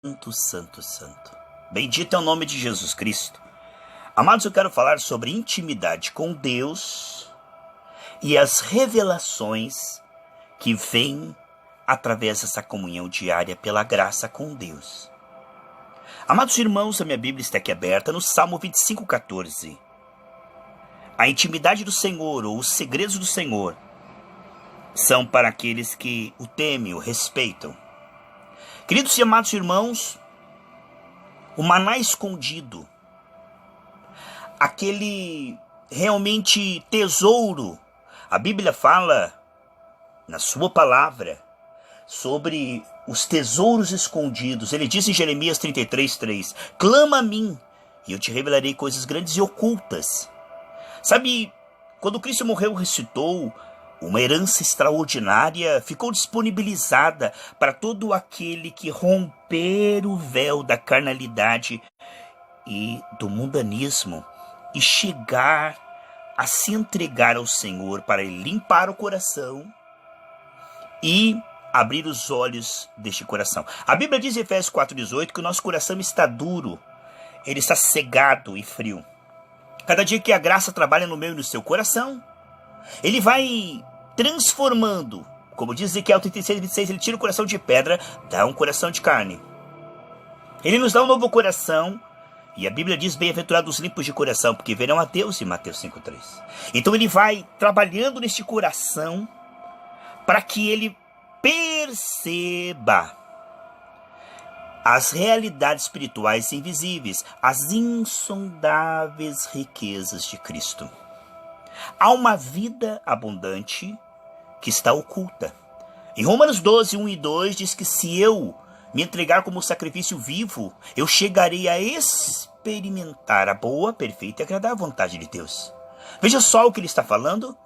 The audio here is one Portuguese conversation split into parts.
Santo, santo, santo. Bendito é o nome de Jesus Cristo. Amados, eu quero falar sobre intimidade com Deus e as revelações que vêm através dessa comunhão diária pela graça com Deus. Amados irmãos, a minha Bíblia está aqui aberta no Salmo 25:14. A intimidade do Senhor, ou os segredos do Senhor, são para aqueles que o temem, o respeitam. Queridos e amados irmãos, o maná escondido, aquele realmente tesouro, a Bíblia fala na sua palavra sobre os tesouros escondidos. Ele diz em Jeremias 33:3, clama a mim e eu te revelarei coisas grandes e ocultas. Sabe, quando Cristo morreu e ressuscitou, uma herança extraordinária ficou disponibilizada para todo aquele que romper o véu da carnalidade e do mundanismo e chegar a se entregar ao Senhor para Ele limpar o coração e abrir os olhos deste coração. A Bíblia diz em Efésios 4:18 que o nosso coração está duro, ele está cegado e frio. Cada dia que a graça trabalha no meu e no seu coração, ele vai transformando, como diz Ezequiel 36:26, ele tira o coração de pedra, dá um coração de carne. Ele nos dá um novo coração, e a Bíblia diz, bem-aventurados os limpos de coração, porque verão a Deus, em Mateus 5:3. Então ele vai trabalhando neste coração, para que ele perceba as realidades espirituais invisíveis, as insondáveis riquezas de Cristo. Há uma vida abundante que está oculta. Em Romanos 12:1 e 2 diz que se eu me entregar como sacrifício vivo, eu chegarei a experimentar a boa, perfeita e agradável vontade de Deus. Veja só o que ele está falando.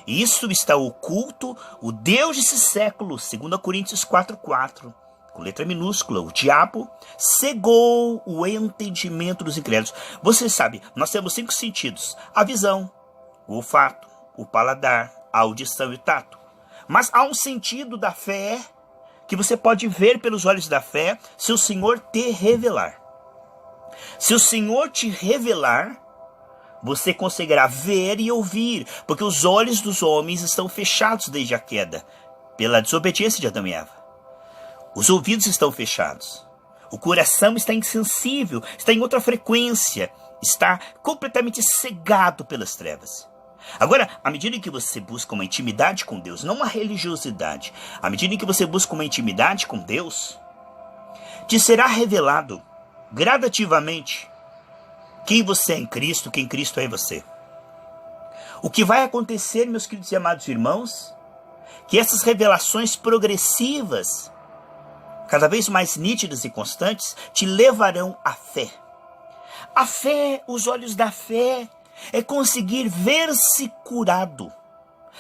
Isso está oculto, o Deus desse século, 2 Coríntios 4:4, com letra minúscula, o diabo cegou o entendimento dos incrédulos. Você sabe, nós temos 5 sentidos: a visão, o olfato, o paladar, a audição e o tato. Mas há um sentido da fé que você pode ver pelos olhos da fé se o Senhor te revelar. Se o Senhor te revelar, você conseguirá ver e ouvir, porque os olhos dos homens estão fechados desde a queda, pela desobediência de Adão e Eva. Os ouvidos estão fechados. O coração está insensível, está em outra frequência, está completamente cegado pelas trevas. Agora, à medida em que você busca uma intimidade com Deus, não uma religiosidade, à medida em que você busca uma intimidade com Deus, te será revelado gradativamente quem você é em Cristo, quem Cristo é em você. O que vai acontecer, meus queridos e amados irmãos, que essas revelações progressivas, cada vez mais nítidas e constantes, te levarão à fé. A fé, os olhos da fé, é conseguir ver-se curado.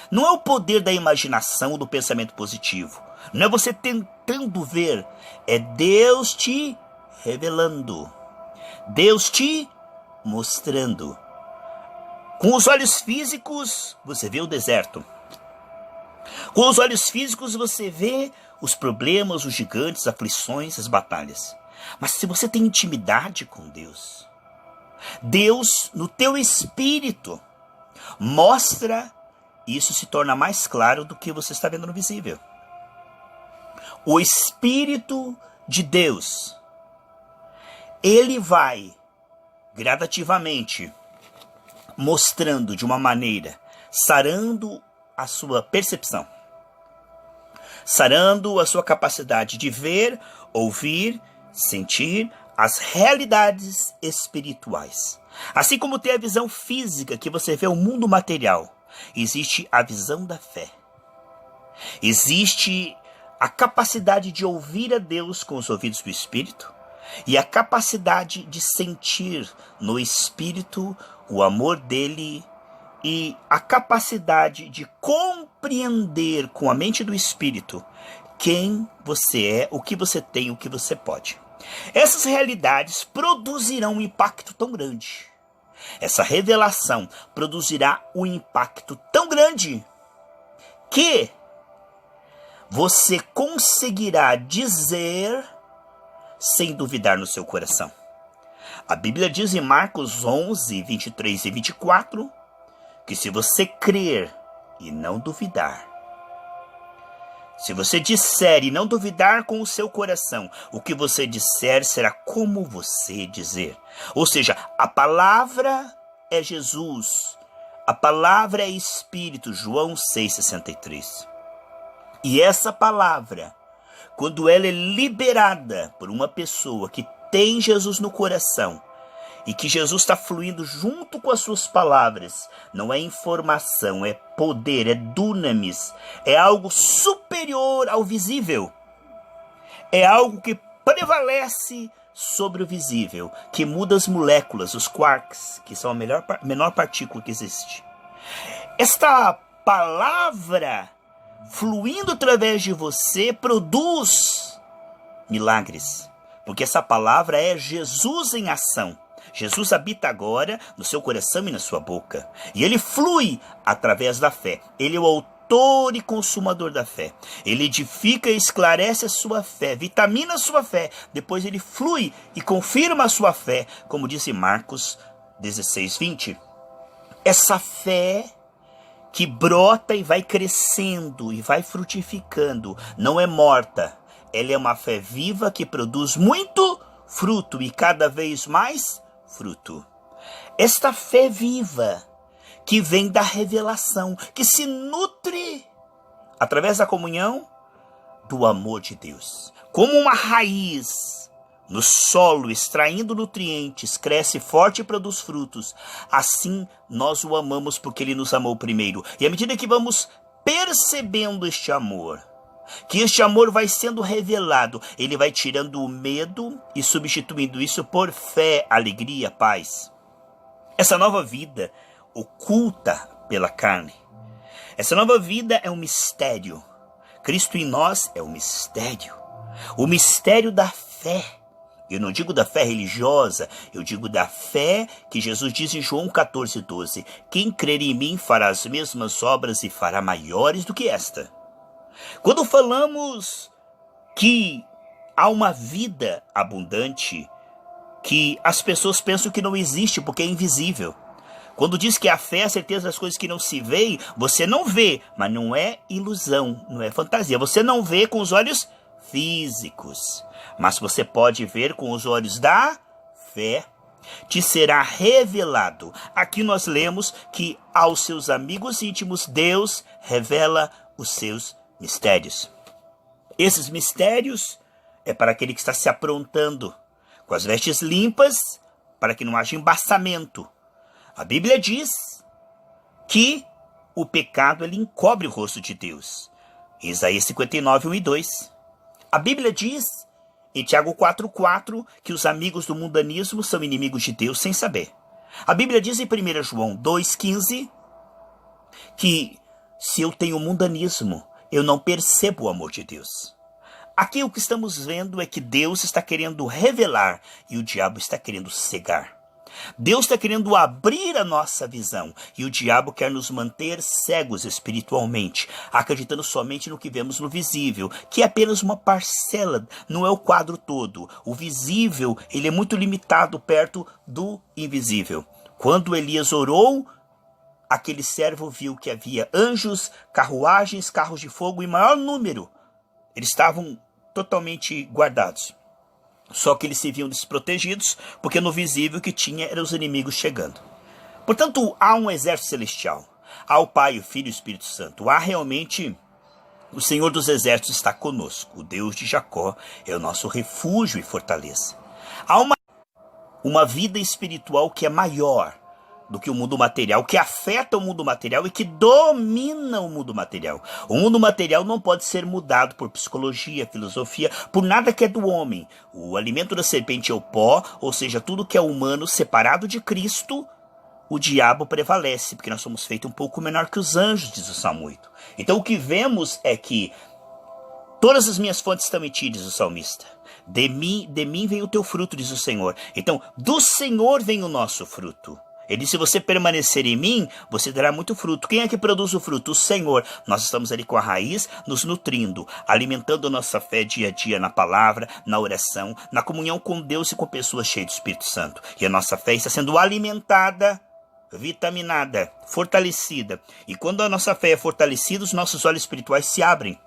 Não é o poder da imaginação ou do pensamento positivo. Não é você tentando ver. É Deus te revelando. Deus te mostrando. Com os olhos físicos, você vê o deserto. Com os olhos físicos, você vê os problemas, os gigantes, as aflições, as batalhas. Mas se você tem intimidade com Deus, Deus, no teu espírito, mostra, e isso se torna mais claro do que você está vendo no visível. O Espírito de Deus, ele vai gradativamente mostrando de uma maneira, sarando a sua percepção, sarando a sua capacidade de ver, ouvir, sentir as realidades espirituais. Assim como tem a visão física, que você vê o mundo material, existe a visão da fé. Existe a capacidade de ouvir a Deus com os ouvidos do Espírito e a capacidade de sentir no Espírito o amor dele e a capacidade de compreender com a mente do Espírito quem você é, o que você tem, o que você pode. Essas realidades produzirão um impacto tão grande. Essa revelação produzirá um impacto tão grande que você conseguirá dizer sem duvidar no seu coração. A Bíblia diz em Marcos 11, 23 e 24, que se você crer e não duvidar, se você disser e não duvidar com o seu coração, o que você disser será como você dizer. Ou seja, a palavra é Jesus, a palavra é Espírito, João 6,63. E essa palavra, quando ela é liberada por uma pessoa que tem Jesus no coração, e que Jesus está fluindo junto com as suas palavras, não é informação, é poder, é dunamis, é algo superior ao visível. É algo que prevalece sobre o visível, que muda as moléculas, os quarks, que são a menor partícula que existe. Esta palavra, fluindo através de você, produz milagres, porque essa palavra é Jesus em ação. Jesus habita agora no seu coração e na sua boca. E ele flui através da fé. Ele é o autor e consumador da fé. Ele edifica e esclarece a sua fé, vitamina a sua fé. Depois ele flui e confirma a sua fé, como disse Marcos 16, 20. Essa fé que brota e vai crescendo e vai frutificando, não é morta. Ela é uma fé viva que produz muito fruto e cada vez mais fruto. Esta fé viva que vem da revelação, que se nutre através da comunhão do amor de Deus. Como uma raiz no solo, extraindo nutrientes, cresce forte e produz frutos. Assim nós o amamos porque ele nos amou primeiro. E à medida que vamos percebendo este amor, que este amor vai sendo revelado, ele vai tirando o medo e substituindo isso por fé, alegria, paz. Essa nova vida oculta pela carne. Essa nova vida é um mistério. Cristo em nós é um mistério. O mistério da fé. Eu não digo da fé religiosa, eu digo da fé que Jesus diz em João 14, 12. Quem crer em mim fará as mesmas obras e fará maiores do que esta. Quando falamos que há uma vida abundante, que as pessoas pensam que não existe porque é invisível. Quando diz que a fé é a certeza das coisas que não se veem, você não vê, mas não é ilusão, não é fantasia. Você não vê com os olhos físicos, mas você pode ver com os olhos da fé. Te será revelado. Aqui nós lemos que aos seus amigos íntimos Deus revela os seus mistérios. Esses mistérios é para aquele que está se aprontando, com as vestes limpas, para que não haja embaçamento. A Bíblia diz que o pecado ele encobre o rosto de Deus. Isaías 59, 1 e 2. A Bíblia diz em Tiago 4,4 que os amigos do mundanismo são inimigos de Deus sem saber. A Bíblia diz em 1 João 2,15 que se eu tenho mundanismo, eu não percebo o amor de Deus. Aqui o que estamos vendo é que Deus está querendo revelar e o diabo está querendo cegar. Deus está querendo abrir a nossa visão e o diabo quer nos manter cegos espiritualmente, acreditando somente no que vemos no visível, que é apenas uma parcela, não é o quadro todo. O visível ele é muito limitado perto do invisível. Quando Elias orou, aquele servo viu que havia anjos, carruagens, carros de fogo em maior número. Eles estavam totalmente guardados. Só que eles se viam desprotegidos, porque no visível que tinha eram os inimigos chegando. Portanto, há um exército celestial. Há o Pai, o Filho e o Espírito Santo. Há realmente o Senhor dos Exércitos está conosco. O Deus de Jacó é o nosso refúgio e fortaleza. Há uma vida espiritual que é maior do que o mundo material, que afeta o mundo material e que domina o mundo material. O mundo material não pode ser mudado por psicologia, filosofia, por nada que é do homem. O alimento da serpente é o pó, ou seja, tudo que é humano separado de Cristo, o diabo prevalece, porque nós somos feitos um pouco menor que os anjos, diz o Salmo 8. Então o que vemos é que todas as minhas fontes estão em ti, diz o salmista. De mim vem o teu fruto, diz o Senhor. Então, do Senhor vem o nosso fruto. Ele disse, se você permanecer em mim, você dará muito fruto. Quem é que produz o fruto? O Senhor. Nós estamos ali com a raiz, nos nutrindo, alimentando a nossa fé dia a dia na palavra, na oração, na comunhão com Deus e com pessoas cheias do Espírito Santo. E a nossa fé está sendo alimentada, vitaminada, fortalecida. E quando a nossa fé é fortalecida, os nossos olhos espirituais se abrem.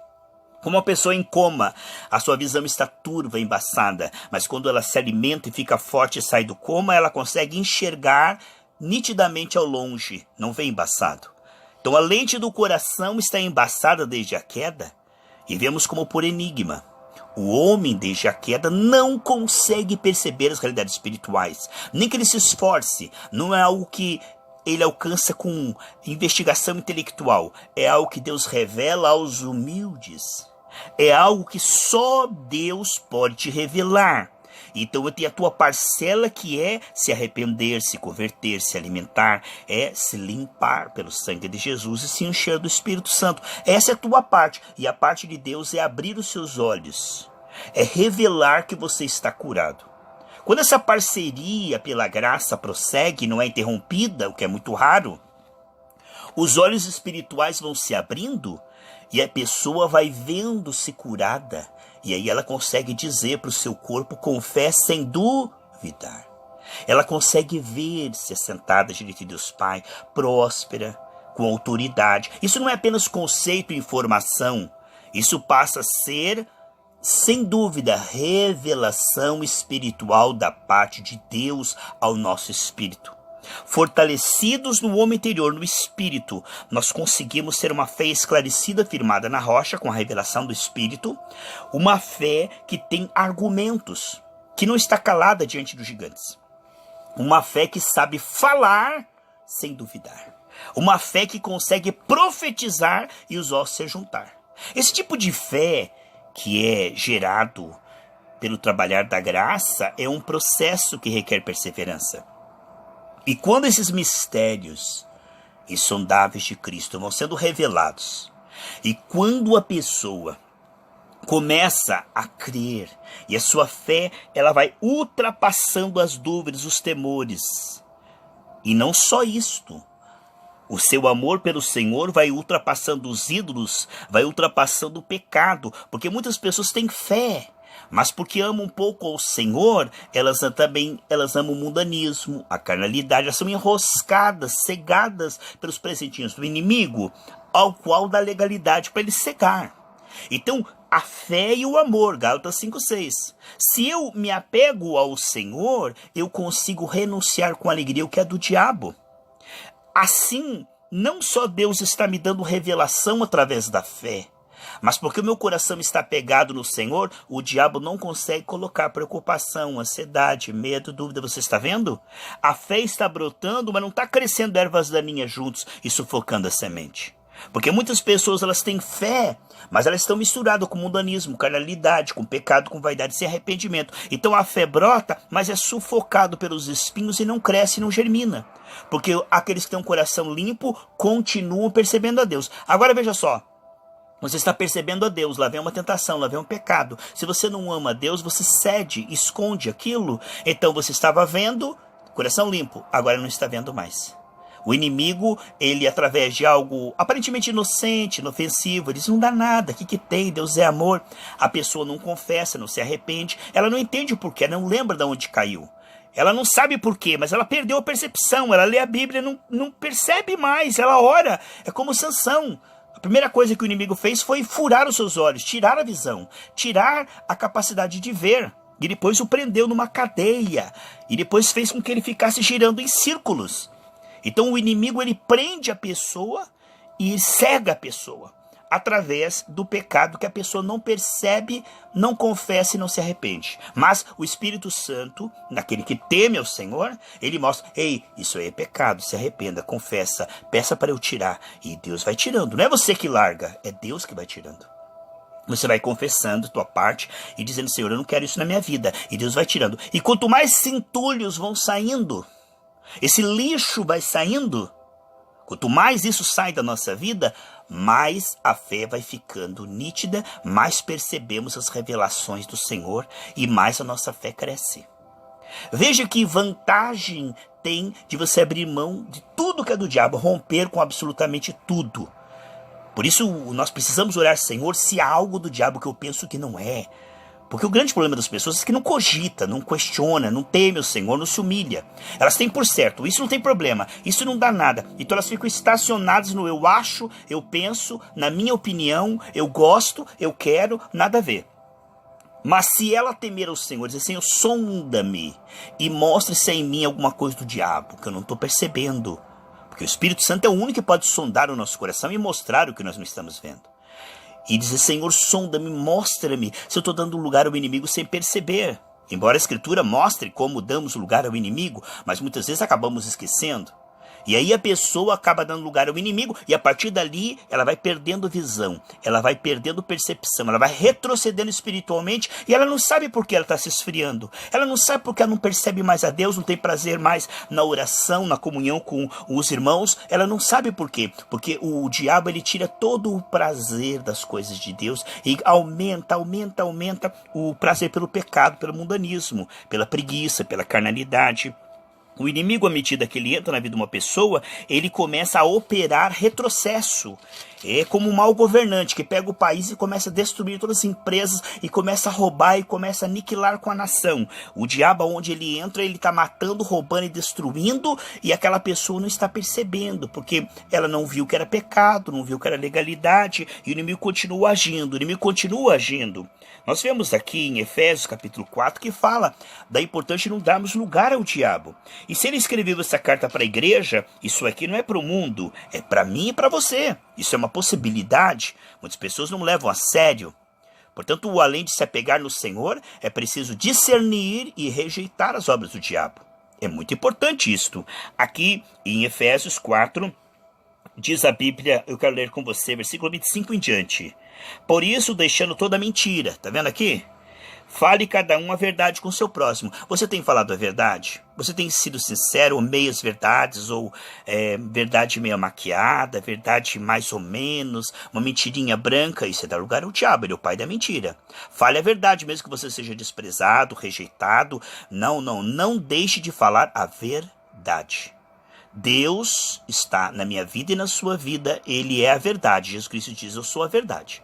Como uma pessoa em coma, a sua visão está turva, embaçada. Mas quando ela se alimenta e fica forte e sai do coma, ela consegue enxergar nitidamente ao longe, não vê embaçado. Então a lente do coração está embaçada desde a queda, e vemos como por enigma. O homem desde a queda não consegue perceber as realidades espirituais, nem que ele se esforce. Não é algo que ele alcança com investigação intelectual, é algo que Deus revela aos humildes, é algo que só Deus pode te revelar. Então tem a tua parcela, que é se arrepender, se converter, se alimentar, é se limpar pelo sangue de Jesus e se encher do Espírito Santo. Essa é a tua parte. E a parte de Deus é abrir os seus olhos, é revelar que você está curado. Quando essa parceria pela graça prossegue e não é interrompida, o que é muito raro, os olhos espirituais vão se abrindo e a pessoa vai vendo-se curada. E aí ela consegue dizer para o seu corpo, com fé, sem duvidar. Ela consegue ver-se assentada diante de Deus Pai, próspera, com autoridade. Isso não é apenas conceito e informação. Isso passa a ser, sem dúvida, revelação espiritual da parte de Deus ao nosso espírito. Fortalecidos no homem interior, no espírito, nós conseguimos ter uma fé esclarecida, firmada na rocha, com a revelação do espírito, uma fé que tem argumentos, que não está calada diante dos gigantes, uma fé que sabe falar sem duvidar, uma fé que consegue profetizar e os ossos se juntar. Esse tipo de fé que é gerado pelo trabalhar da graça é um processo que requer perseverança. E quando esses mistérios insondáveis de Cristo vão sendo revelados, e quando a pessoa começa a crer, e a sua fé ela vai ultrapassando as dúvidas, os temores, e não só isto, o seu amor pelo Senhor vai ultrapassando os ídolos, vai ultrapassando o pecado, porque muitas pessoas têm fé, mas porque amam um pouco ao Senhor, elas amam o mundanismo, a carnalidade, elas são enroscadas, cegadas pelos presentinhos do inimigo, ao qual dá legalidade para ele cegar. Então, a fé e o amor, Gálatas 5:6. Se eu me apego ao Senhor, eu consigo renunciar com alegria o que é do diabo. Assim, não só Deus está me dando revelação através da fé, mas porque o meu coração está pegado no Senhor, o diabo não consegue colocar preocupação, ansiedade, medo, dúvida. Você está vendo? A fé está brotando, mas não está crescendo ervas daninhas juntos e sufocando a semente. Porque muitas pessoas elas têm fé, mas elas estão misturadas com mundanismo, carnalidade, com pecado, com vaidade, sem arrependimento. Então a fé brota, mas é sufocado pelos espinhos e não cresce, não germina. Porque aqueles que têm um coração limpo continuam percebendo a Deus. Agora veja só. Você está percebendo a Deus, lá vem uma tentação, lá vem um pecado. Se você não ama a Deus, você cede, esconde aquilo. Então você estava vendo, coração limpo, agora não está vendo mais. O inimigo, ele através de algo aparentemente inocente, inofensivo, ele diz, não dá nada, o que tem? Deus é amor. A pessoa não confessa, não se arrepende, ela não entende o porquê, não lembra de onde caiu. Ela não sabe porquê, mas ela perdeu a percepção, ela lê a Bíblia, não percebe mais, ela ora, é como Sansão. A primeira coisa que o inimigo fez foi furar os seus olhos, tirar a visão, tirar a capacidade de ver. E depois o prendeu numa cadeia. E depois fez com que ele ficasse girando em círculos. Então o inimigo ele prende a pessoa e cega a pessoa. Através do pecado que a pessoa não percebe, não confessa e não se arrepende. Mas o Espírito Santo, naquele que teme ao Senhor, ele mostra, ei, isso aí é pecado, se arrependa, confessa, peça para eu tirar. E Deus vai tirando, não é você que larga, é Deus que vai tirando. Você vai confessando a tua parte e dizendo, Senhor, eu não quero isso na minha vida. E Deus vai tirando. E quanto mais centulhos vão saindo, esse lixo vai saindo, quanto mais isso sai da nossa vida, mais a fé vai ficando nítida, mais percebemos as revelações do Senhor e mais a nossa fé cresce. Veja que vantagem tem de você abrir mão de tudo que é do diabo, romper com absolutamente tudo. Por isso nós precisamos orar, Senhor, se há algo do diabo que eu penso que não é. Porque o grande problema das pessoas é que não cogita, não questiona, não teme o Senhor, não se humilha. Elas têm por certo, isso não tem problema, isso não dá nada. Então elas ficam estacionadas no eu acho, eu penso, na minha opinião, eu gosto, eu quero, nada a ver. Mas se ela temer ao Senhor, dizer, Senhor, sonda-me e mostre se há em mim alguma coisa do diabo, que eu não estou percebendo. Porque o Espírito Santo é o único que pode sondar o nosso coração e mostrar o que nós não estamos vendo. E dizer, Senhor, sonda-me, mostra-me se eu estou dando lugar ao inimigo sem perceber. Embora a Escritura mostre como damos lugar ao inimigo, mas muitas vezes acabamos esquecendo. E aí a pessoa acaba dando lugar ao inimigo e a partir dali ela vai perdendo visão, ela vai perdendo percepção, ela vai retrocedendo espiritualmente e ela não sabe por que ela está se esfriando. Ela não sabe porque ela não percebe mais a Deus, não tem prazer mais na oração, na comunhão com os irmãos. Ela não sabe por quê. Porque o diabo ele tira todo o prazer das coisas de Deus e aumenta o prazer pelo pecado, pelo mundanismo, pela preguiça, pela carnalidade. O inimigo, à medida que ele entra na vida de uma pessoa, ele começa a operar retrocesso. É como um mau governante que pega o país e começa a destruir todas as empresas e começa a roubar e começa a aniquilar com a nação. O diabo, onde ele entra, ele está matando, roubando e destruindo e aquela pessoa não está percebendo, porque ela não viu que era pecado, não viu que era legalidade e o inimigo continua agindo, Nós vemos aqui em Efésios capítulo 4 que fala da importância de não darmos lugar ao diabo. E se ele escreveu essa carta para a igreja, isso aqui não é para o mundo, é para mim e para você. Isso é uma possibilidade. Muitas pessoas não levam a sério. Portanto, além de se apegar no Senhor, é preciso discernir e rejeitar as obras do diabo. É muito importante isto. Aqui em Efésios 4, diz a Bíblia, eu quero ler com você, versículo 25 em diante. Por isso, deixando toda mentira, tá vendo aqui? Fale cada um a verdade com o seu próximo. Você tem falado a verdade? Você tem sido sincero, ou meias verdades, ou verdade meio maquiada, verdade mais ou menos, uma mentirinha branca? Isso é dar lugar ao diabo, ele é o pai da mentira. Fale a verdade, mesmo que você seja desprezado, rejeitado. Não deixe de falar a verdade. Deus está na minha vida e na sua vida, ele é a verdade. Jesus Cristo diz, eu sou a verdade.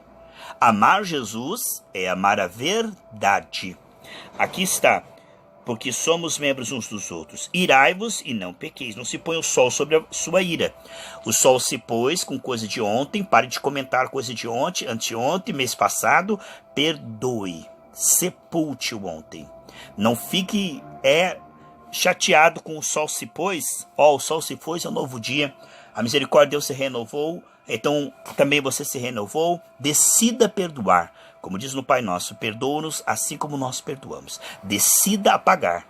Amar Jesus é amar a verdade. Aqui está, porque somos membros uns dos outros. Irai-vos e não pequeis. Não se põe o sol sobre a sua ira. O sol se pôs com coisa de ontem. Pare de comentar coisa de ontem, anteontem, mês passado. Perdoe. Sepulte o ontem. Não fique chateado com o sol se pôs. O sol se pôs, é um novo dia. A misericórdia de Deus se renovou. Então também você se renovou. Decida perdoar. Como diz no Pai Nosso, perdoa-nos assim como nós perdoamos. Decida apagar.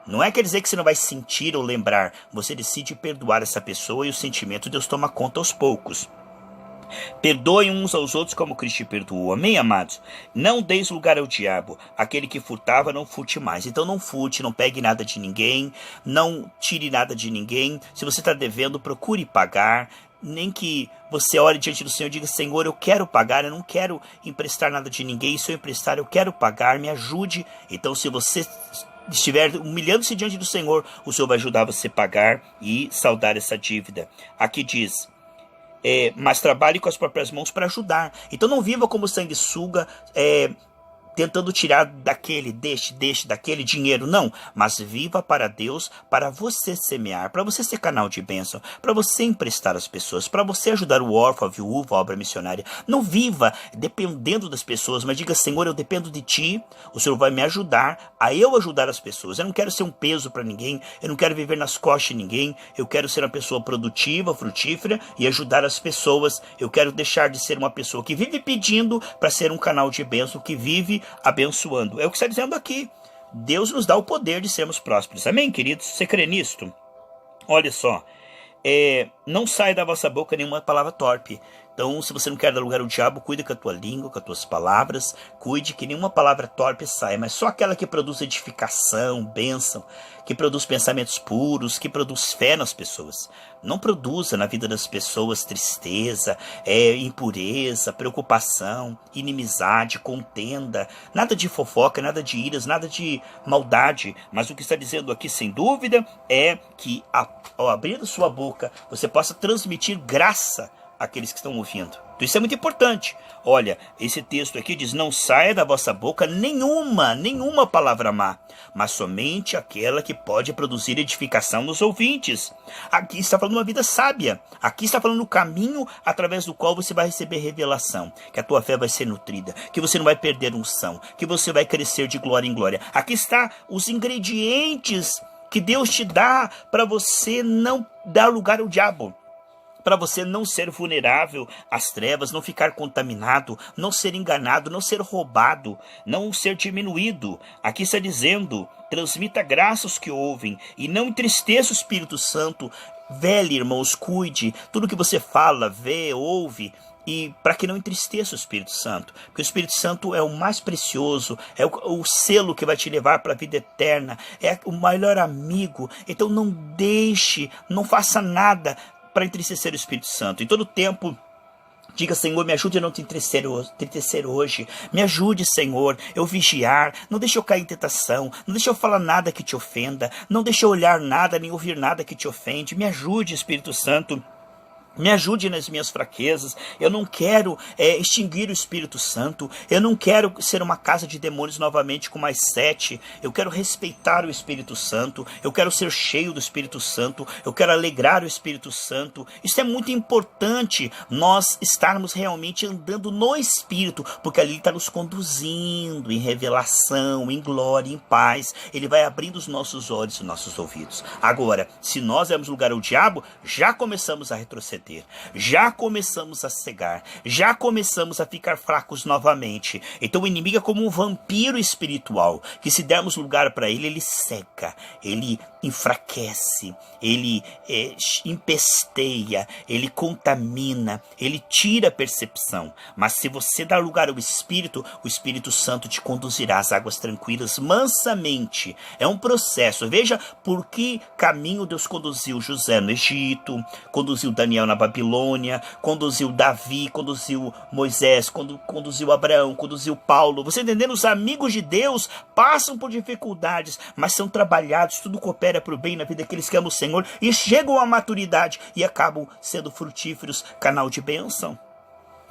Não quer dizer que você não vai sentir ou lembrar. Você decide perdoar essa pessoa e o sentimento Deus toma conta aos poucos. Perdoem uns aos outros como Cristo perdoou. Amém, amados? Não deis lugar ao diabo. Aquele que furtava, não furte mais. Então não furte, não pegue nada de ninguém. Não tire nada de ninguém. Se você está devendo, procure pagar. Nem que você ore diante do Senhor e diga, Senhor, eu quero pagar, eu não quero emprestar nada de ninguém. Se eu emprestar, eu quero pagar, me ajude. Então se você estiver humilhando-se diante do Senhor, o Senhor vai ajudar você a pagar e saldar essa dívida. Aqui diz, mas trabalhe com as próprias mãos para ajudar. Então não viva como sanguessuga, tentando tirar daquele, daquele dinheiro, não. Mas viva para Deus, para você semear, para você ser canal de bênção, para você emprestar às pessoas, para você ajudar o órfão, a viúva, a obra missionária. Não viva dependendo das pessoas, mas diga, Senhor, eu dependo de Ti, o Senhor vai me ajudar a eu ajudar as pessoas. Eu não quero ser um peso para ninguém, eu não quero viver nas costas de ninguém, eu quero ser uma pessoa produtiva, frutífera e ajudar as pessoas. Eu quero deixar de ser uma pessoa que vive pedindo para ser um canal de bênção, que vive abençoando. É o que está dizendo aqui. Deus nos dá o poder de sermos prósperos. Amém, queridos? Você crê nisto? Olha só. Não sai da vossa boca nenhuma palavra torpe. Então, se você não quer dar lugar ao diabo, cuide com a tua língua, com as tuas palavras. Cuide que nenhuma palavra torpe saia, mas só aquela que produz edificação, bênção, que produz pensamentos puros, que produz fé nas pessoas. Não produza na vida das pessoas tristeza, impureza, preocupação, inimizade, contenda. Nada de fofoca, nada de iras, nada de maldade. Mas o que está dizendo aqui, sem dúvida, é que ao abrir a sua boca, você possa transmitir graça àqueles que estão ouvindo. Então isso é muito importante. Olha, esse texto aqui diz: não saia da vossa boca nenhuma palavra má, mas somente aquela que pode produzir edificação nos ouvintes. Aqui está falando uma vida sábia. Aqui está falando o caminho através do qual você vai receber revelação, que a tua fé vai ser nutrida, que você não vai perder unção, que você vai crescer de glória em glória. Aqui está os ingredientes que Deus te dá para você não dar lugar ao diabo, para você não ser vulnerável às trevas, não ficar contaminado, não ser enganado, não ser roubado, não ser diminuído. Aqui está dizendo: transmita graça aos que ouvem e não entristeça o Espírito Santo. Vele, irmãos, cuide tudo que você fala, vê, ouve, e para que não entristeça o Espírito Santo, porque o Espírito Santo é o mais precioso, é o selo que vai te levar para a vida eterna, é o melhor amigo. Então não deixe, não faça nada para entristecer o Espírito Santo. Em todo tempo, diga: Senhor, me ajude a não te entristecer hoje. Me ajude, Senhor, eu vigiar. Não deixe eu cair em tentação. Não deixe eu falar nada que te ofenda. Não deixe eu olhar nada, nem ouvir nada que te ofende. Me ajude, Espírito Santo. Me ajude nas minhas fraquezas. Eu não quero extinguir o Espírito Santo. Eu não quero ser uma casa de demônios novamente com mais 7. Eu quero respeitar o Espírito Santo. Eu quero ser cheio do Espírito Santo. Eu quero alegrar o Espírito Santo. Isso é muito importante, nós estarmos realmente andando no Espírito, porque ali ele está nos conduzindo em revelação, em glória, em paz. Ele vai abrindo os nossos olhos e os nossos ouvidos. Agora, se nós demos lugar ao diabo, já começamos a retroceder. Já começamos a cegar, já começamos a ficar fracos novamente. Então o inimigo é como um vampiro espiritual, que se dermos lugar para ele, ele seca, ele enfraquece, ele empesteia, ele contamina, ele tira a percepção. Mas se você dar lugar ao Espírito, o Espírito Santo te conduzirá às águas tranquilas mansamente. É um processo. Veja por que caminho Deus conduziu José no Egito, conduziu Daniel na Babilônia, conduziu Davi, conduziu Moisés, conduziu Abraão, conduziu Paulo. Você entendendo? Os amigos de Deus passam por dificuldades, mas são trabalhados, tudo coopera para o bem na vida daqueles que amam o Senhor e chegam à maturidade e acabam sendo frutíferos, canal de bênção.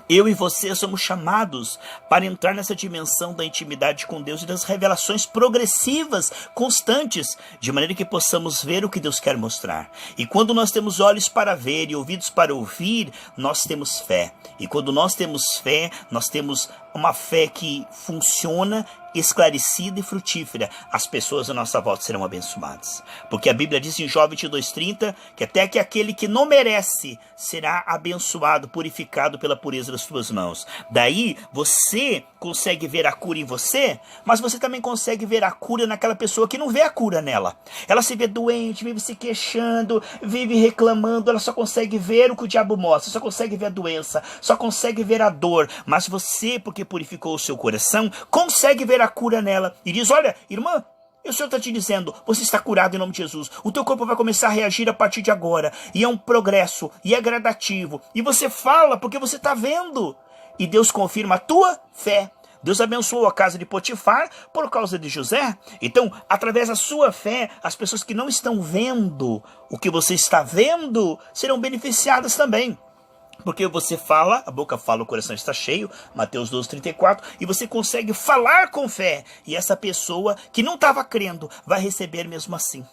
Eu e você somos chamados para entrar nessa dimensão da intimidade com Deus e das revelações progressivas, constantes, de maneira que possamos ver o que Deus quer mostrar. E quando nós temos olhos para ver e ouvidos para ouvir, nós temos fé. E quando nós temos fé, nós temos uma fé que funciona, esclarecida e frutífera. As pessoas à nossa volta serão abençoadas. Porque a Bíblia diz em Jó 22:30 que até que aquele que não merece será abençoado, purificado pela pureza das tuas mãos. Daí você consegue ver a cura em você, mas você também consegue ver a cura naquela pessoa que não vê a cura nela. Ela se vê doente, vive se queixando, vive reclamando, ela só consegue ver o que o diabo mostra, só consegue ver a doença, só consegue ver a dor. Mas você, porque purificou o seu coração, consegue ver a cura nela e diz: olha, irmã, o Senhor está te dizendo, você está curado em nome de Jesus. O teu corpo vai começar a reagir a partir de agora. E é um progresso, e é gradativo. E você fala porque você está vendo. E Deus confirma a tua fé. Deus abençoou a casa de Potifar por causa de José. Então, através da sua fé, as pessoas que não estão vendo o que você está vendo serão beneficiadas também. Porque você fala, a boca fala, o coração está cheio, Mateus 12:34, e você consegue falar com fé. E essa pessoa que não estava crendo vai receber mesmo assim.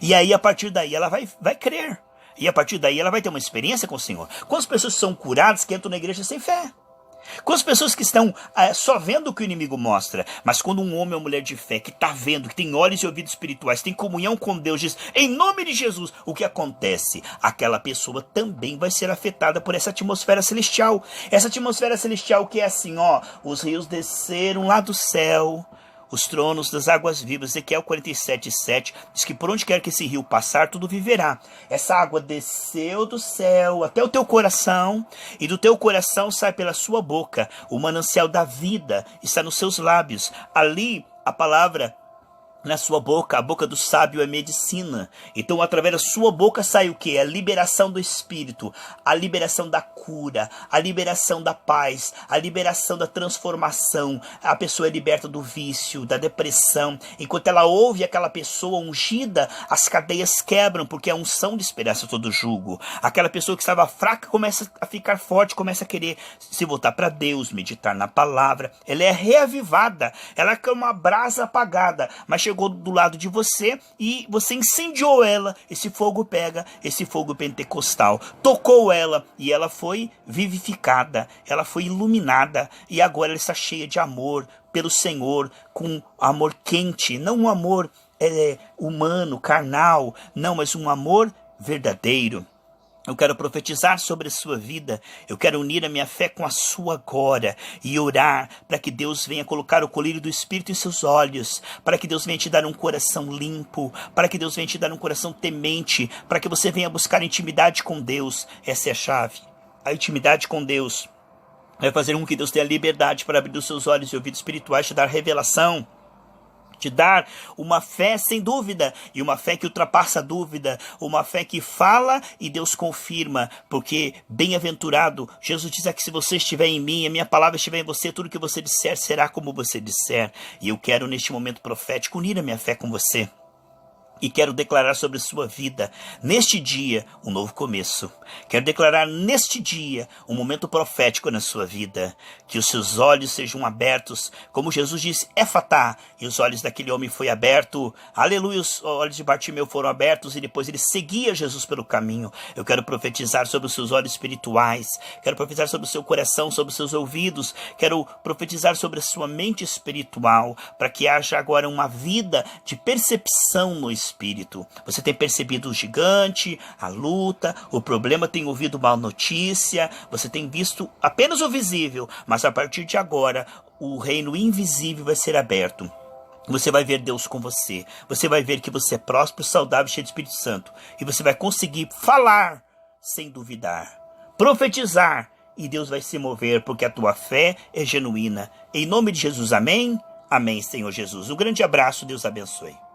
E aí, a partir daí, ela vai crer. E a partir daí, ela vai ter uma experiência com o Senhor. Quantas pessoas são curadas que entram na igreja sem fé? Quantas pessoas que estão só vendo o que o inimigo mostra, mas quando um homem ou mulher de fé que está vendo, que tem olhos e ouvidos espirituais, tem comunhão com Deus, diz, em nome de Jesus, o que acontece? Aquela pessoa também vai ser afetada por essa atmosfera celestial. Essa atmosfera celestial que é assim, ó, os rios desceram lá do céu, os tronos das águas vivas. Ezequiel 47:7 diz que por onde quer que esse rio passar, tudo viverá. Essa água desceu do céu até o teu coração, e do teu coração sai pela sua boca. O manancial da vida está nos seus lábios. Ali a palavra na sua boca, a boca do sábio é medicina. Então, através da sua boca sai o que? A liberação do Espírito, a liberação da cura, a liberação da paz, a liberação da transformação. A pessoa é liberta do vício, da depressão. Enquanto ela ouve aquela pessoa ungida, as cadeias quebram, porque a unção despedaça todo jugo. Aquela pessoa que estava fraca começa a ficar forte, começa a querer se voltar para Deus, meditar na palavra. Ela é reavivada, ela é como uma brasa apagada, mas chegou do lado de você e você incendiou ela. Esse fogo pega, esse fogo pentecostal tocou ela e ela foi vivificada, ela foi iluminada e agora ela está cheia de amor pelo Senhor, com amor quente, não um amor humano, carnal, não, mas um amor verdadeiro. Eu quero profetizar sobre a sua vida, eu quero unir a minha fé com a sua agora e orar para que Deus venha colocar o colírio do Espírito em seus olhos, para que Deus venha te dar um coração limpo, para que Deus venha te dar um coração temente, para que você venha buscar intimidade com Deus. Essa é a chave, a intimidade com Deus vai fazer com que Deus tenha liberdade para abrir os seus olhos e ouvidos espirituais, te dar revelação, te dar uma fé sem dúvida, e uma fé que ultrapassa a dúvida, uma fé que fala e Deus confirma, porque bem-aventurado, Jesus diz aqui, se você estiver em mim, a minha palavra estiver em você, tudo que você disser será como você disser. E eu quero neste momento profético unir a minha fé com você. E quero declarar sobre a sua vida, neste dia, um novo começo. Quero declarar neste dia, um momento profético na sua vida. Que os seus olhos sejam abertos, como Jesus disse, Éfatá, e os olhos daquele homem foi aberto. Aleluia, os olhos de Bartimeu foram abertos e depois ele seguia Jesus pelo caminho. Eu quero profetizar sobre os seus olhos espirituais. Quero profetizar sobre o seu coração, sobre os seus ouvidos. Quero profetizar sobre a sua mente espiritual, para que haja agora uma vida de percepção no Espírito. Você tem percebido o gigante, a luta, o problema, tem ouvido mal notícia, você tem visto apenas o visível, mas a partir de agora o reino invisível vai ser aberto. Você vai ver Deus com você, você vai ver que você é próspero, saudável, cheio do Espírito Santo, e você vai conseguir falar sem duvidar, profetizar, e Deus vai se mover, porque a tua fé é genuína. Em nome de Jesus, amém? Amém, Senhor Jesus. Um grande abraço, Deus abençoe.